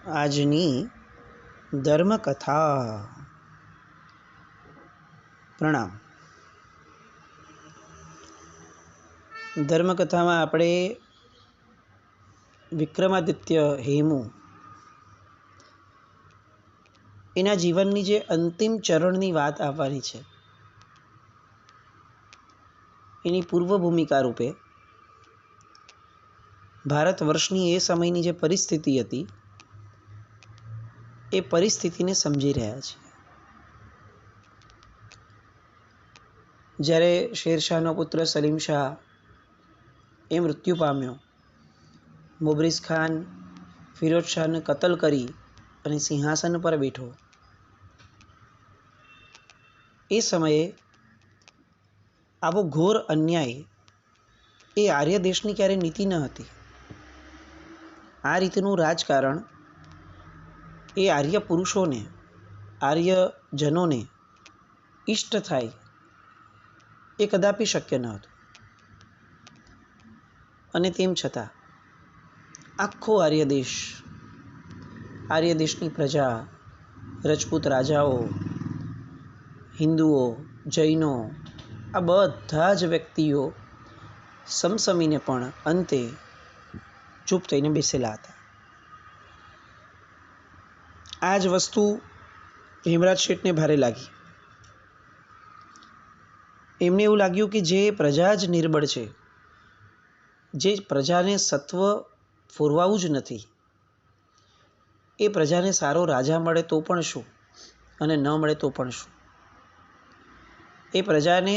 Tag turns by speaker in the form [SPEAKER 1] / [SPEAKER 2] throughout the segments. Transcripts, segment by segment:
[SPEAKER 1] આજની ધર્મકથા. પ્રણામ. ધર્મકથામાં આપણે વિક્રમાદિત્ય હેમુ એના જીવનની જે અંતિમ ચરણની વાત આવવાની છે એની પૂર્વ ભૂમિકા રૂપે ભારત વર્ષની એ સમયની જે પરિસ્થિતિ હતી એ પરિસ્થિતિને સમજી રહ્યા છે. જ્યારે શેરશાહનો પુત્ર સલીમ શાહ એ મૃત્યુ પામ્યો, મુબરીઝ ખાન ફિરોઝ શાહને કતલ કરી અને સિંહાસન પર બેઠો, એ સમયે આવો ઘોર અન્યાય એ આર્ય દેશની ક્યારે નીતિ ન હતી. આ રીતનું રાજકારણ એ આર્ય પુરુષોને, આર્ય જનોને ઇષ્ટ થાય એ કદાપી શક્ય ન હતું. અને તેમ છતાં આખો આર્ય દેશની પ્રજા, રજપૂત રાજાઓ, હિન્દુઓ, જૈનો, આ બધા જ વ્યક્તિઓ સમસમીને પણ અંતે ચૂપ થઈને બેસેલા હતા. આ જ વસ્તુ હેમરાજ શેઠને ભારે લાગી. એમને એવું લાગ્યું કે જે પ્રજા જ નિર્બળ છે, જે પ્રજાને સત્વ ફોરવાવું જ નથી, એ પ્રજાને સારો રાજા મળે તો પણ શું અને ન મળે તો પણ શું, એ પ્રજાને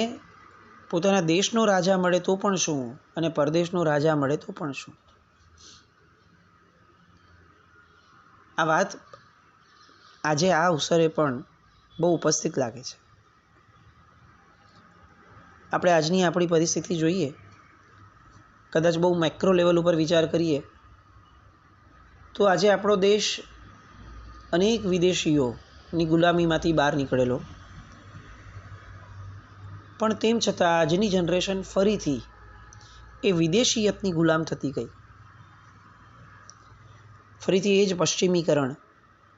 [SPEAKER 1] પોતાના દેશનો રાજા મળે તો પણ શું અને પરદેશનો રાજા મળે તો પણ શું. આ વાત આજે આ અવસરે પણ બહુ ઉપસ્થિત લાગે છે. આપણે આજની આપણી પરિસ્થિતિ જોઈએ, કદાચ બહુ મેક્રો લેવલ ઉપર વિચાર કરીએ તો આજે આપણો દેશ અનેક વિદેશીઓની ગુલામીમાંથી બહાર નીકળેલો, પણ તેમ છતાં આજની જનરેશન ફરીથી એ વિદેશીયતની ગુલામ થતી ગઈ. ફરીથી એ જ પશ્ચિમીકરણ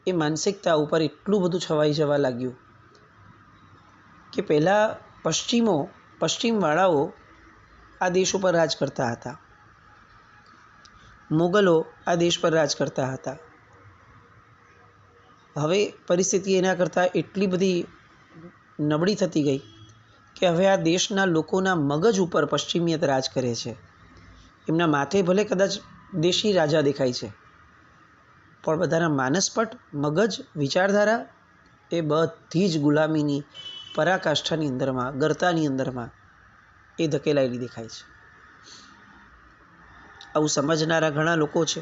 [SPEAKER 1] એ માનસિકતા ઉપર એટલું બધું છવાઈ જવા લાગ્યું કે પહેલાં પશ્ચિમવાળાઓ આ દેશ ઉપર રાજ કરતા હતા, મુગલો આ દેશ પર રાજ કરતા હતા. હવે પરિસ્થિતિ એના કરતાં એટલી બધી નબળી થતી ગઈ કે હવે આ દેશના લોકોના મગજ ઉપર પશ્ચિમિયત રાજ કરે છે. એમના માથે ભલે કદાચ દેશી રાજા દેખાય છે, પણ બધાના માનસપટ, મગજ, વિચારધારા એ બધી જ ગુલામીની પરાકાષ્ઠાની અંદરમાં, ગરતાની અંદરમાં એ ધકેલાયેલી દેખાય છે. આવું સમજનારા ઘણા લોકો છે,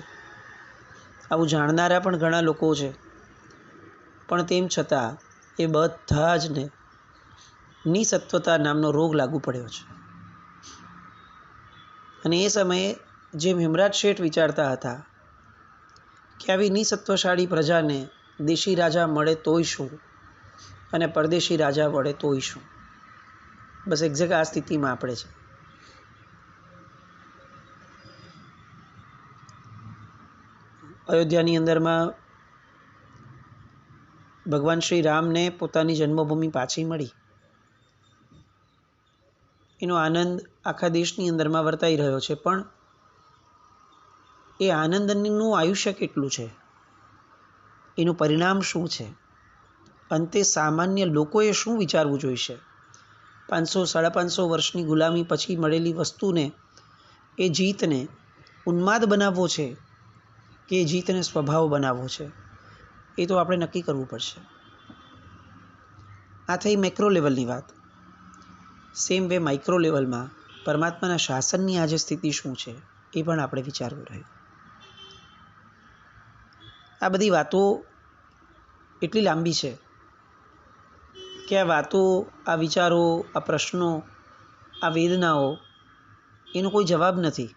[SPEAKER 1] આવું જાણનારા પણ ઘણા લોકો છે, પણ તેમ છતાં એ બધા જ ને નિસત્વતા નામનો રોગ લાગુ પડ્યો છે. અને એ સમયે જેમ હેમરાજ શેઠ વિચારતા હતા કે આવી નિસત્વશાળી પ્રજાને દેશી રાજા મળે તોય શું અને પરદેશી રાજા મળે તોય શું, બસ એક્ઝેક્ટ આ સ્થિતિમાં આપણે છે. અયોધ્યાની અંદરમાં ભગવાન શ્રી રામને પોતાની જન્મભૂમિ પાછી મળી, એનો આનંદ આખા દેશની અંદરમાં વર્તાઈ રહ્યો છે. પણ એ આનંદનું આયુષ્ય કેટલું છે, એનું પરિણામ શું છે, અંતે સામાન્ય લોકોએ શું વિચારવું જોઈશે? 500-550 વર્ષની ગુલામી પછી મળેલી વસ્તુને, એ જીતને ઉન્માદ બનાવવો છે કે એ જીતને સ્વભાવ બનાવવો છે, એ તો આપણે નક્કી કરવું પડશે. આ થઈ મેક્રો લેવલની વાત. સેમ વે માઇક્રો લેવલમાં પરમાત્માના શાસનની આજે સ્થિતિ શું છે એ પણ આપણે વિચારવું રહ્યું. આ બધી વાતો એટલી લાંબી છે કે આ વાતો, આ વિચારો, આ પ્રશ્નો, આ વેદનાઓ એનો કોઈ જવાબ નથી.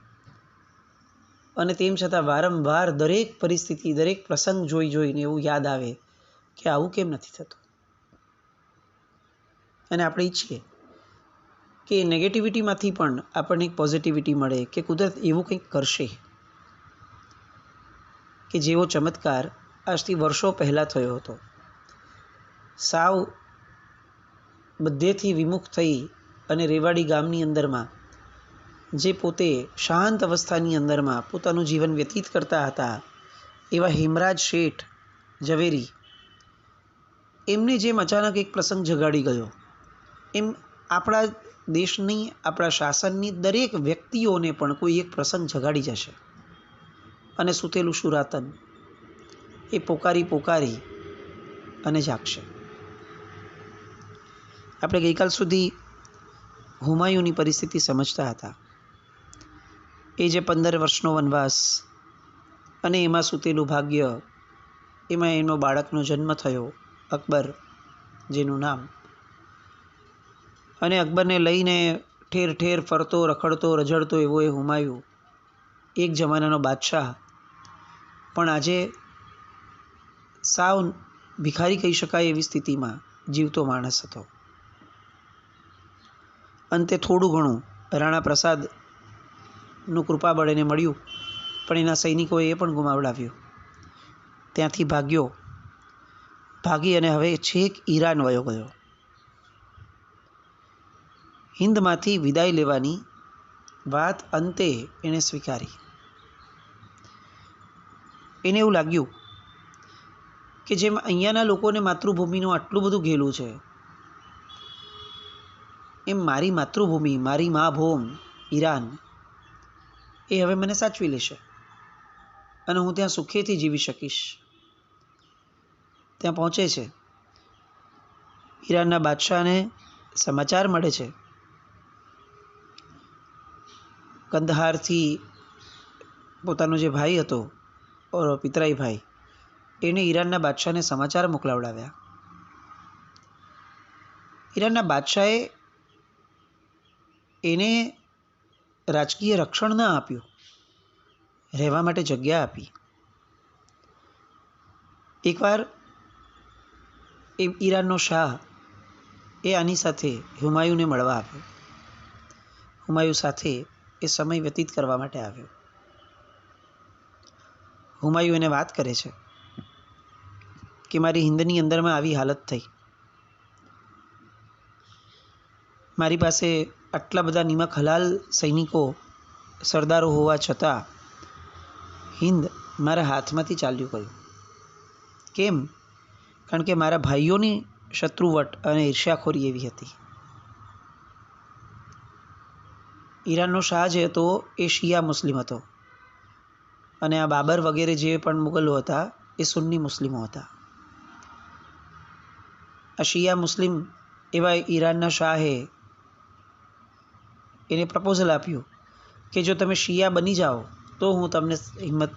[SPEAKER 1] અને તેમ છતાં વારંવાર દરેક પરિસ્થિતિ, દરેક પ્રસંગ જોઈને એવું યાદ આવે કે આવું કેમ નથી થતું. અને આપણે ઈચ્છીએ કે નેગેટિવિટીમાંથી પણ આપણને એક પોઝિટિવિટી મળે, કે કુદરત એવું કંઈક કરશે કે જેવો ચમત્કાર આજથી વર્ષો પહેલાં થયો હતો. સાવ બધેથી વિમુખ થઈ અને રેવાડી ગામની અંદરમાં જે પોતે શાંત અવસ્થાની અંદરમાં પોતાનું જીવન વ્યતીત કરતા હતા એવા હેમરાજ શેઠ ઝવેરી, એમને જેમ અચાનક એક પ્રસંગ જગાડી ગયો, એમ આપણા દેશની, આપણા શાસનની દરેક વ્યક્તિઓને પણ કોઈ એક પ્રસંગ જગાડી જશે અને સૂતેલું શુરાતન એ પોકારી પોકારી અને જાગશે. આપણે ગઈકાલ સુધી હુમાયુની પરિસ્થિતિ સમજતા હતા. એ જે 15 વર્ષનો વનવાસ અને એમાં સૂતેલું ભાગ્ય, એમાં એનો બાળકનો જન્મ થયો અકબર જેનું નામ, અને અકબરને લઈને ઠેર ઠેર ફરતો રખડતો રઝળતો એવો એ હુમાયુ, એક જમાનાનો બાદશાહ, પણ આજે સાવ ભિખારી કહી શકાય એવી સ્થિતિમાં જીવતો માણસ હતો. અંતે થોડું ઘણું રાણા પ્રસાદનું કૃપાબળ એને મળ્યું, પણ એના સૈનિકોએ એ પણ ગુમાવડાવ્યું. ત્યાંથી ભાગી અને હવે છેક ઈરાન વયો ગયો. હિન્દમાંથી વિદાય લેવાની વાત અંતે એણે સ્વીકારી. એને એવું લાગ્યું કે જેમ અહીંયાના લોકોને માતૃભૂમિનું આટલું બધું ઘેલું છે, એમ મારી માતૃભૂમિ, મારી મા ભૂમ ઈરાન, એ હવે મને સાચવી લેશે અને હું ત્યાં સુખેથી જીવી શકીશ. ત્યાં પહોંચે છે. ઈરાનના બાદશાહને સમાચાર મળે છે કંદહારથી પોતાનો જે ભાઈ હતો, પિતરાઈ ભાઈ, એને ઈરાનના બાદશાહને સમાચાર મોકલાવડાવ્યા. ઈરાનના બાદશાહે એને રાજકીય રક્ષણ ન આપ્યું, રહેવા માટે જગ્યા આપી. એકવાર એ ઈરાનનો શાહ એ આની સાથે હુમાયુને મળવા આવ્યો. હુમાયુ સાથે એ સમય વ્યતીત કરવા માટે આવ્યો. હુમાયુ એને વાત કરે છે કે મારી હિન્દની અંદરમાં આવી હાલત થઈ, મારી પાસે આટલા બધા નિમક હલાલ સૈનિકો, સરદારો હોવા છતાં હિન્દ મારા હાથમાંથી ચાલ્યું ગયું. કેમ? કારણ કે મારા ભાઈઓની શત્રુવટ અને ઈર્ષ્યાખોરી એવી હતી. ઈરાનનો શાહ જે હતો એ શિયા મુસ્લિમ હતો અને આ બાબર વગેરે જે પણ મુગલો હતા એ સુન્ની મુસ્લિમો હતા. આ શિયા મુસ્લિમ એવા ઈરાનના શાહે એને પ્રપોઝલ આપ્યું કે જો તમે શિયા બની જાઓ તો હું તમને હિંમત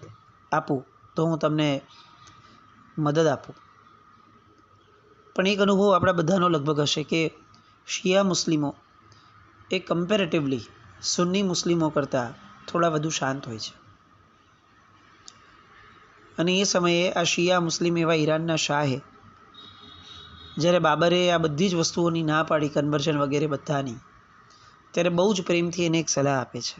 [SPEAKER 1] આપું, તો હું તમને મદદ આપું. પણ એક અનુભવ આપણા બધાનો લગભગ હશે કે શિયા મુસ્લિમો એ કમ્પેરેટિવલી સુન્ની મુસ્લિમો કરતાં થોડા વધુ શાંત હોય છે. અને એ સમયે આ શિયા મુસ્લિમ એવા ઈરાનના શાહે, જ્યારે બાબરે આ બધી જ વસ્તુઓની ના પાડી, કન્વર્ઝન વગેરે બધાની, ત્યારે બહુ જ પ્રેમથી એને એક સલાહ આપે છે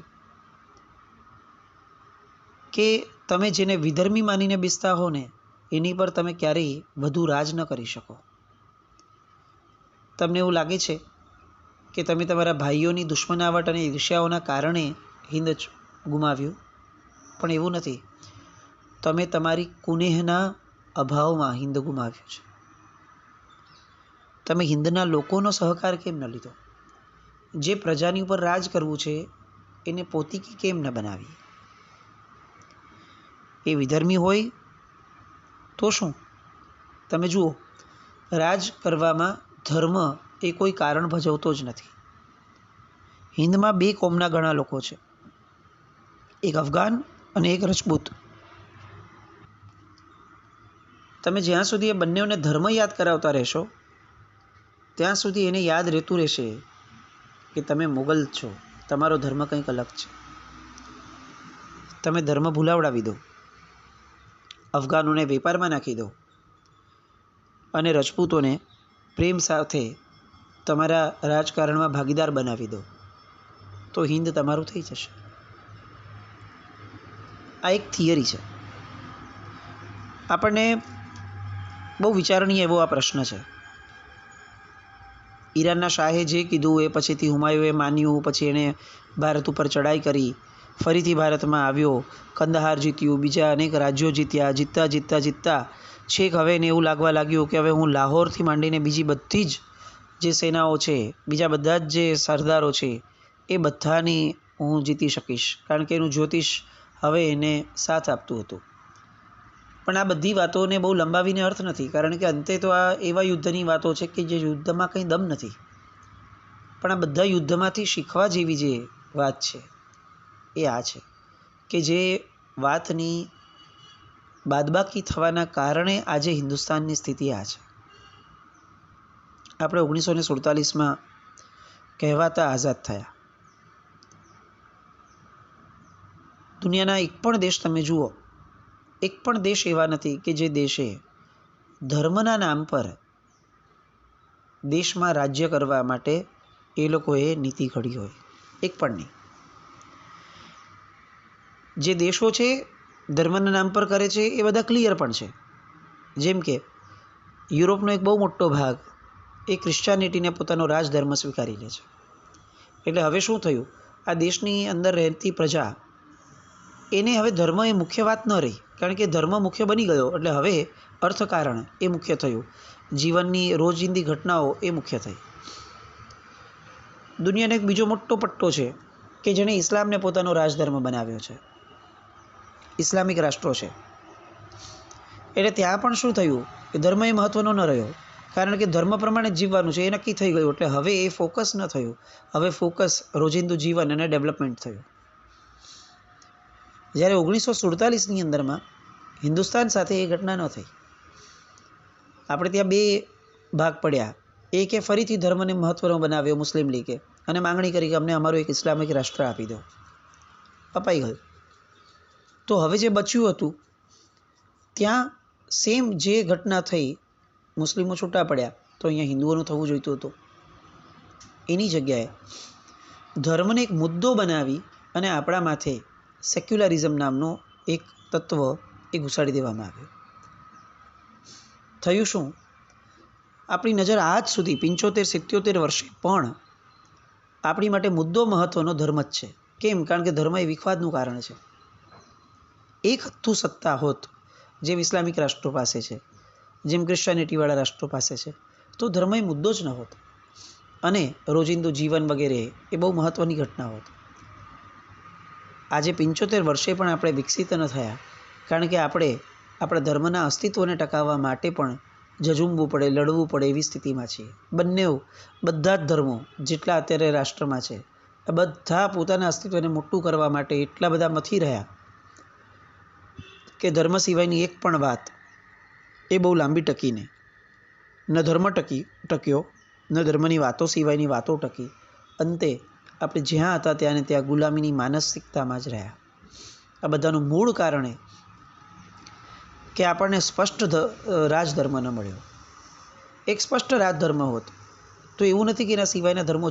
[SPEAKER 1] કે તમે જેને વિધર્મી માનીને બેસતા હો ને, એની પર તમે ક્યારેય વધુ રાજ ન કરી શકો. તમને એવું લાગે છે કે તમે તમારા ભાઈઓની દુશ્મનાવટ અને ઈર્ષ્યાઓના કારણે હિન્દ ગુમાવ્યું, પણ એવું નથી. તમે તમારી કુનેહના અભાવમાં હિન્દ ગુમાવ્યું છે. તમે હિન્દના લોકોનો સહકાર કેમ ન લીધો? જે પ્રજાની ઉપર રાજ કરવું છે એને પોતીકી કેમ ન બનાવી? એ વિધર્મી હોય તો શું? તમે જુઓ, રાજ કરવામાં ધર્મ એ કોઈ કારણ ભજવતો જ નથી. હિન્દમાં 2 કોમના ઘણા લોકો છે, એક અફઘાન અને એક રજપૂત. તમે જ્યાં સુધી એ બંનેઓને ધર્મ યાદ કરાવતા રહેશો ત્યાં સુધી એને યાદ રહેતું રહેશે કે તમે મુગલ છો, તમારો ધર્મ કંઈક અલગ છે. તમે ધર્મ ભૂલાવડાવી દો, અફઘાનોને વેપારમાં નાખી દો અને રજપૂતોને પ્રેમ સાથે તમારા રાજકારણમાં ભાગીદાર બનાવી દો, તો હિન્દ તમારું થઈ જશે. આ એક થિયરી છે. આપણને બહુ વિચારણીય એવો આ પ્રશ્ન છે. ઈરાનના શાહે જે કીધું એ પછીથી હુમાયુએ માન્યું, પછી એણે ભારત ઉપર ચડાઈ કરી, ફરીથી ભારતમાં આવ્યો, કંદહાર જીત્યું, બીજા અનેક રાજ્યો જીતતા છેક હવે એને એવું લાગવા લાગ્યું કે હવે હું લાહોરથી માંડીને બીજી બધી જ જે સેનાઓ છે, બીજા બધા જ જે સરદારો છે, એ બધાની હું જીતી શકીશ, કારણ કે એનું જ્યોતિષ હવે એને સાથ આપતું હતું. પણ આ બધી વાતોને બહુ લંબાવીને અર્થ નથી, કારણ કે અંતે તો આ એવા યુદ્ધની વાતો છે કે જે યુદ્ધમાં કંઈ દમ નથી. પણ આ બધા યુદ્ધમાંથી શીખવા જેવી જે વાત છે એ આ છે કે જે વાતની બાદબાકી થવાના કારણે આજે હિન્દુસ્તાનની સ્થિતિ આ છે. આપણે 1947માં કહેવાતા આઝાદ થયા. દુનિયાના એક પણ દેશ તમે જુઓ, એક પણ દેશ એવા નથી કે જે દેશે ધર્મના નામ પર દેશમાં રાજ્ય કરવા માટે એ લોકોએ નીતિ ઘડી હોય. એક પણ નહીં. જે દેશો છે ધર્મના નામ પર કરે છે એ બધા ક્લિયર પણ છે. જેમ કે યુરોપનો એક બહુ મોટો ભાગ એ ક્રિશ્ચિયાનિટીને પોતાનો રાજધર્મ સ્વીકારી લે છે. એટલે હવે શું થયું, આ દેશની અંદર રહેતી પ્રજા એને હવે ધર્મ એ મુખ્ય વાત ન રહી, કારણ કે ધર્મ મુખ્ય બની ગયો. એટલે હવે અર્થકારણ એ મુખ્ય થયું, જીવનની રોજિંદી ઘટનાઓ એ મુખ્ય થઈ. દુનિયાનો એક બીજો મોટો પટ્ટો છે કે જેણે ઇસ્લામને પોતાનો રાજધર્મ બનાવ્યો છે, ઇસ્લામિક રાષ્ટ્રો છે. એટલે ત્યાં પણ શું થયું કે ધર્મ એ મહત્વનો ન રહ્યો, કારણ કે ધર્મ પ્રમાણે જીવવાનું છે એ નક્કી થઈ ગયું. એટલે હવે એ ફોકસ ન થયું, હવે ફોકસ રોજિંદુ જીવન અને ડેવલપમેન્ટ થયું. જ્યારે 1947ની અંદરમાં હિન્દુસ્તાન સાથે એ ઘટના ન થઈ. આપણે ત્યાં બે ભાગ પડ્યા. એકે ફરીથી ધર્મને મહત્વનો બનાવ્યો મુસ્લિમ લીગે અને માંગણી કરી કે અમને અમારું એક ઇસ્લામિક રાષ્ટ્ર આપી દો. અપાઈ ગયું. તો હવે જે બચ્યું હતું ત્યાં સેમ જે ઘટના થઈ, મુસ્લિમો છૂટા પડ્યા, તો અહીંયા હિન્દુઓનું થવું જોઈતું હતું. એની જગ્યાએ ધર્મને એક મુદ્દો બનાવી અને આપણા માથે સેક્યુલરિઝમ નામનો એક તત્વ એ ઘુસાડી દેવામાં આવ્યો. થયું શું, આપણી નજર આજ સુધી 75-77 વર્ષે પણ આપણી માટે મુદ્દો મહત્વનો ધર્મ જ છે. કેમ? કારણ કે ધર્મ એ વિખવાદનું કારણ છે. એક હથ્થું સત્તા હોત જેમ ઇસ્લામિક રાષ્ટ્રો પાસે છે, જેમ ક્રિશ્ચિયાનિટીવાળા રાષ્ટ્રો પાસે છે, તો ધર્મ એ મુદ્દો જ ન હોત અને રોજિંદુ જીવન વગેરે એ બહુ મહત્વની ઘટના હોત. આજે 75 વર્ષે પણ આપણે વિકસિત ન થયા, કારણ કે આપણે આપણા ધર્મના અસ્તિત્વને ટકાવવા માટે પણ ઝઝૂમવું પડે, લડવું પડે એવી સ્થિતિમાં છીએ. બધા જ ધર્મો જેટલા અત્યારે રાષ્ટ્રમાં છે, બધા પોતાના અસ્તિત્વને મોટું કરવા માટે એટલા બધા મથી રહ્યા કે ધર્મ સિવાયની એક પણ વાત એ બહુ લાંબી ટકી નહીં. ન ધર્મ ટક્યો, ન ધર્મની વાતો સિવાયની વાતો ટકી. અંતે આપણે જ્યાં હતા ત્યાં ને ત્યાં ગુલામીની માનસિકતામાં જ રહ્યા. આ બધાનું મૂળ કારણ કે આપણને સ્પષ્ટ રાજધર્મ ન મળ્યો. એક સ્પષ્ટ રાજધર્મ હોત તો એવું નથી કે એના સિવાયના ધર્મો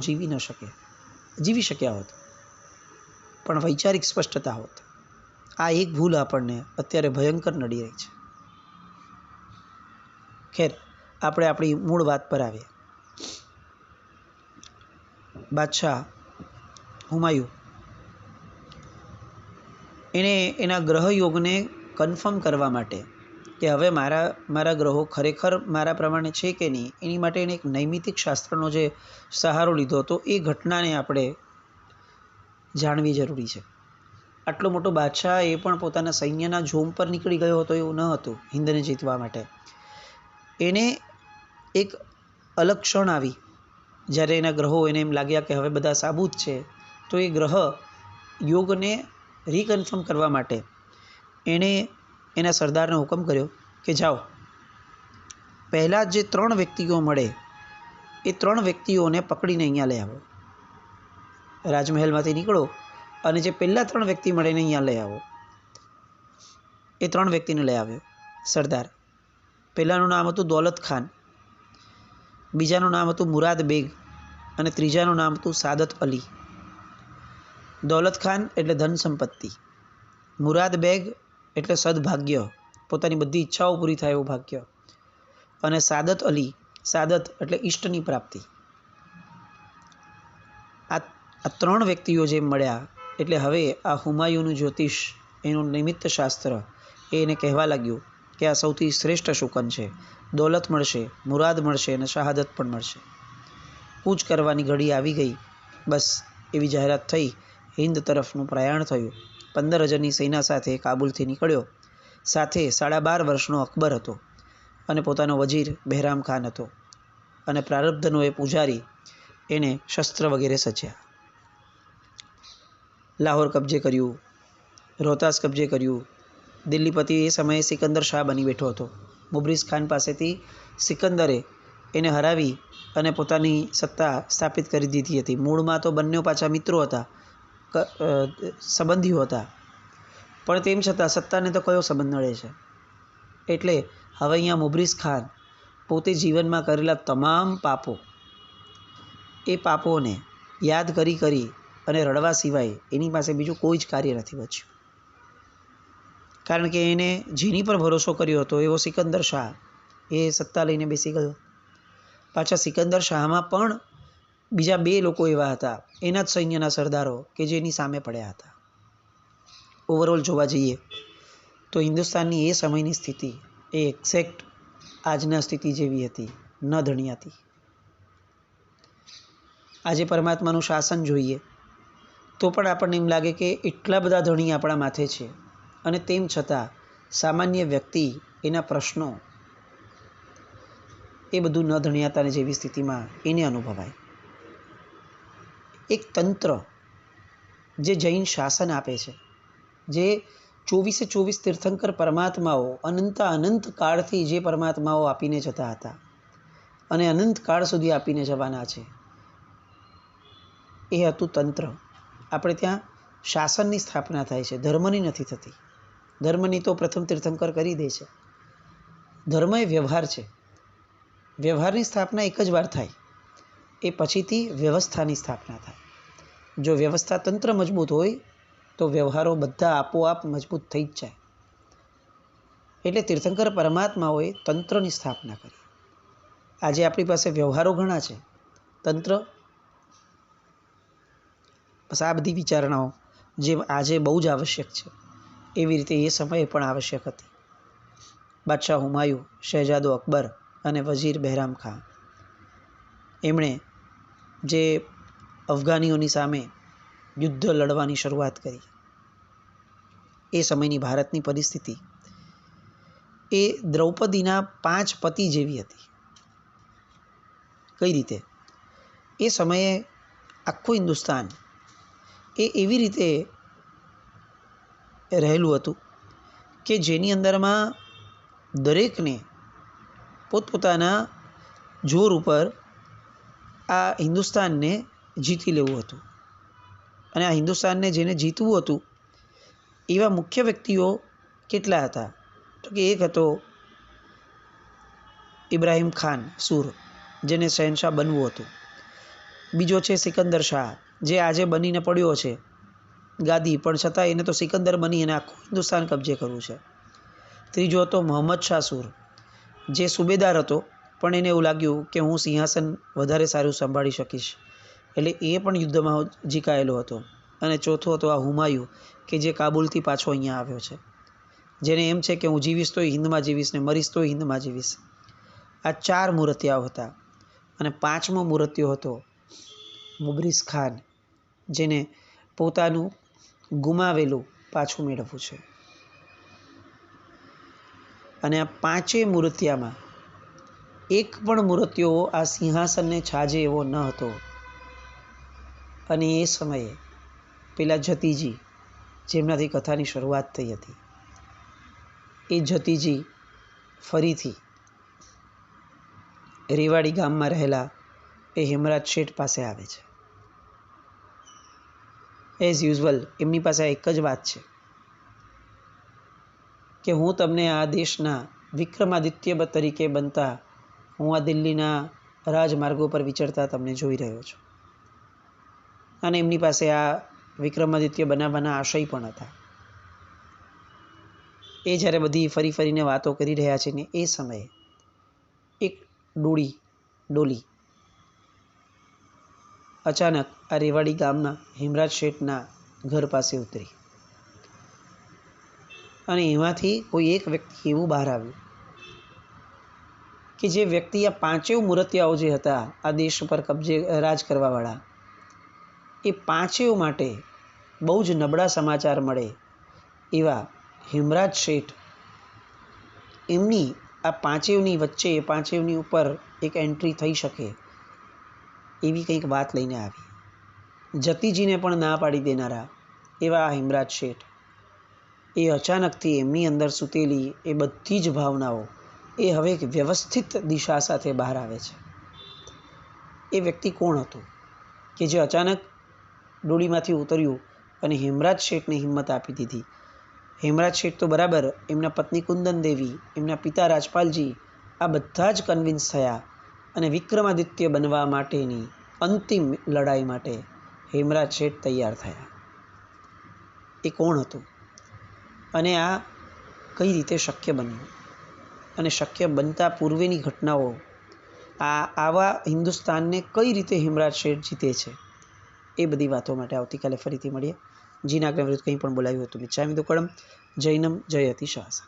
[SPEAKER 1] જીવી શક્યા હોત, પણ વૈચારિક સ્પષ્ટતા હોત. આ એક ભૂલ આપણને અત્યારે ભયંકર નડી રહી છે. ખેર, આપણે આપણી મૂળ વાત પર આવીએ. બાદશાહ હુમાયુ એણે એના ગ્રહયોગને કન્ફર્મ કરવા માટે કે હવે મારા ગ્રહો ખરેખર મારા પ્રમાણે છે કે નહીં, એની માટે એણે એક નૈમિતિક શાસ્ત્રનો જે સહારો લીધો હતો, એ ઘટનાને આપણે જાણવી જરૂરી છે. આટલો મોટો બાદશાહ એ પણ પોતાના સૈન્યના જોમ પર નીકળી ગયો હતો એવું ન હતું હિન્દને જીતવા માટે. એને એક અલગ ક્ષણ આવી જ્યારે એના ગ્રહો એને એમ લાગ્યા કે હવે બધા સાબુત છે. તો એ ગ્રહ યોગને રીકન્ફર્મ કરવા માટે એણે એના સરદારને હુકમ કર્યો કે જાઓ, પહેલાં જે 3 વ્યક્તિઓ મળે એ 3 વ્યક્તિઓને પકડીને અહીંયા લઈ આવો. રાજમહેલમાંથી નીકળો અને જે પહેલાં 3 વ્યક્તિ મળે એને અહીંયા લઈ આવો. એ 3 વ્યક્તિને લઈ આવ્યો સરદાર. પહેલાંનું નામ હતું દૌલત ખાન, બીજાનું નામ હતું મુરાદ બેગ અને ત્રીજાનું નામ હતું સાદત અલી. દૌલત ખાન એટલે ધન સંપત્તિ, મુરાદ બેગ એટલે સદભાગ્ય પોતાની બધી ઈચ્છાઓ પૂરી થાય એવું ભાગ્ય, અને સાદત અલી, સાદત એટલે ઈષ્ટની પ્રાપ્તિ. આ ત્રણ વ્યક્તિઓ જે મળ્યા એટલે હવે આ હુમાયુનું જ્યોતિષ, એનું નિમિત્ત શાસ્ત્ર એને કહેવા લાગ્યું કે આ સૌથી શ્રેષ્ઠ શુકન છે, દોલત મળશે, મુરાદ મળશે અને શહાદત પણ મળશે. કૂચ કરવાની ઘડી આવી ગઈ. બસ એવી જાહેરાત થઈ. હિન્દ તરફનું પ્રયાણ થયું. 15,000ની સેના સાથે કાબુલથી નીકળ્યો. સાથે 12.5 વર્ષનો અકબર હતો અને પોતાનો વજીર બહેરામ ખાન હતો, અને પ્રારબ્ધનો એ પૂજારી એને શસ્ત્ર વગેરે સજ્યા. લાહોર કબજે કર્યું, રોહતાસ કબજે કર્યું. દિલ્હીપતિ એ સમયે સિકંદર શાહ બની બેઠો હતો. મુબ્રિઝ ખાન પાસેથી સિકંદરે એને હરાવી અને પોતાની સત્તા સ્થાપિત કરી દીધી હતી. મૂળમાં તો બંને પાછા મિત્રો હતા, સંબંધીઓ હતા, પણ તેમ છતાં સત્તાને તો કયો સંબંધ નડે છે. એટલે હવે અહીંયા મુબ્રિઝ ખાન પોતે જીવનમાં કરેલા તમામ પાપો, એ પાપોને યાદ કરી અને રડવા સિવાય એની પાસે બીજું કોઈ જ કાર્ય નથી બચ્યું. કારણ કે એને જેની પર ભરોસો કર્યો હતો એવો સિકંદર શાહ, એ સત્તા લઈને બેસી ગયો. પાછા સિકંદર શાહમાં પણ બીજા 2 લોકો એવા હતા, એના જ સૈન્યના સરદારો, કે જેની સામે પડ્યા હતા. ઓવરઓલ જોવા જઈએ તો હિન્દુસ્તાનની એ સમયની સ્થિતિ એ એક્ઝેક્ટ આજના સ્થિતિ જેવી હતી, ન ધણિયાતી. આજે પરમાત્માનું શાસન જોઈએ તો પણ આપણને એમ લાગે કે એટલા બધા ધણી આપણા માથે છે, અને તેમ છતાં સામાન્ય વ્યક્તિ, એના પ્રશ્નો, એ બધું ન ધણિયાતાને જેવી સ્થિતિમાં એને અનુભવાય. એક તંત્ર જે જૈન શાસન આપે છે, જે 24 તીર્થંકર પરમાત્માઓ અનંત કાળથી જે પરમાત્માઓ આપીને જતા હતા અને અનંત કાળ સુધી આપીને જવાના છે, એ હતું તંત્ર. આપણે ત્યાં શાસનની સ્થાપના થાય છે, ધર્મની નથી થતી. ધર્મની તો પ્રથમ તીર્થંકર કરી દે છે. ધર્મ એ વ્યવહાર છે. વ્યવહારની સ્થાપના એક જ વાર થાય, એ પછીથી વ્યવસ્થાની સ્થાપના થાય. જો વ્યવસ્થા તંત્ર મજબૂત હોય તો વ્યવહારો બધા આપોઆપ મજબૂત થઈ જ જાય. એટલે તીર્થંકર પરમાત્માઓએ તંત્રની સ્થાપના કરી. આજે આપણી પાસે વ્યવહારો ઘણા છે, તંત્ર, બસ આ બધી વિચારણાઓ જે આજે બહુ જ આવશ્યક છે, એવી રીતે એ સમયે પણ આવશ્યક હતી. બાદશાહ હુમાયુ, શહેજાદો અકબર અને વજીર બહેરામ ખાન, એમણે જે અફઘાનીઓની સામે યુદ્ધ લડવાની શરૂઆત કરી, એ સમયની ભારતની પરિસ્થિતિ એ દ્રૌપદીના 5 પતિ જેવી હતી. કઈ રીતે? એ સમયે આખું હિન્દુસ્તાન એ એવી રીતે રહેલું હતું કે જેની અંદરમાં દરેકને પોતપોતાના જોર ઉપર આ હિન્દુસ્તાનને જીતી લેવું હતું. અને આ હિન્દુસ્તાનને જેને જીતવું હતું એવા મુખ્ય વ્યક્તિઓ કેટલા હતા? તો કે એક હતો ઇબ્રાહિમ ખાન સૂર, જેને શહેનશાહ બનવું હતું. બીજો છે સિકંદર શાહ, જે આજે બનીને પડ્યો છે ગાદી, પણ છતાં એને તો સિકંદર બની અને આખું હિન્દુસ્તાન કબજે કરવું છે. ત્રીજો હતો મોહમ્મદ શાહ સૂર, જે સુબેદાર હતો, પણ એને એવું લાગ્યું કે હું સિંહાસન વધારે સારું સંભાળી શકીશ, એટલે એ પણ યુદ્ધમાં જીકાયેલો હતો. અને ચોથો હતો આ હુમાયુ, કે જે કાબુલથી પાછો અહીંયા આવ્યો છે, જેને એમ છે કે હું જીવીશ તોય હિન્દમાં જીવીશ ને મરીશ તોય હિન્દમાં જીવીશ. આ 4 મૂર્તિયાઓ હતા. અને 5મો મૂર્તિયો હતો મુબ્રિઝ ખાન, જેને પોતાનું ગુમાવેલું પાછું મેળવવું છે. અને આ 5 મૂર્તિયામાં એક પણ મૂર્તિયો આ સિંહાસનને છાજે એવો ન હતો. અને એ સમયે પેલા જતીજી, જેમનાથી કથાની શરૂઆત થઈ હતી, એ જતીજી ફરીથી રેવાડી ગામમાં રહેલા એ હેમરાજ શેઠ પાસે આવે છે. એઝ યુઝ્યુઅલ એમની પાસે એક જ વાત છે કે હું તમને આ દેશના વિક્રમાદિત્ય તરીકે બનતા, હું આ દિલ્હીના રાજમાર્ગો પર વિચરતા તમને જોઈ રહ્યો છું. અને એમની પાસે આ વિક્રમાદિત્ય બનાવવાના આશય પણ હતા. એ જ્યારે બધી ફરી ફરીને વાતો કરી રહ્યા છે ને એ સમયે એક ડોલી અચાનક આ રેવાડી ગામના હેમરાજ શેઠના ઘર પાસે ઉતરી અને એમાંથી કોઈ એક વ્યક્તિ એવું બહાર આવ્યું કે જે વ્યક્તિ આ પાંચેય મૂર્તિયાઓ જે હતા આ દેશ પર કબજે રાજ કરવાવાળા, એ પાંચેય માટે બહુ જ નબળા સમાચાર મળે એવા હેમરાજ શેઠ એમની આ પાંચેયની વચ્ચે, પાંચેયની ઉપર એક એન્ટ્રી થઈ શકે એવી કંઈક વાત લઈને આવી. જતીજીને પણ ના પાડી દેનારા એવા હેમરાજ શેઠ એ અચાનકથી એમની અંદર સૂતેલી એ બધી જ ભાવનાઓ એ હવે એક વ્યવસ્થિત દિશા સાથે બહાર આવે છે. એ વ્યક્તિ કોણ હતું કે જે અચાનક ડોળીમાંથી ઉતર્યું અને હેમરાજ શેઠને હિંમત આપી દીધી? હેમરાજ શેઠ તો બરાબર, એમના પત્ની કુંદન દેવી, એમના પિતા રાજપાલજી, આ બધા જ કન્વિન્સ થયા અને વિક્રમાદિત્ય બનવા માટેની અંતિમ લડાઈ માટે હેમરાજ શેઠ તૈયાર થયા. એ કોણ હતું અને આ કઈ રીતે શક્ય બન્યું અને શક્ય બનતા પૂર્વેની ઘટનાઓ આવા હિન્દુસ્તાનને કઈ રીતે હેમરાજ શેઠ જીતે છે, એ બધી વાતો માટે આવતીકાલે ફરીથી મળીએ. જીના આગળ વિરુદ્ધ કંઈ પણ બોલાવ્યું હતું મિચ્છામિ દુક્કડમ. જૈનમ જયતિ શાસન.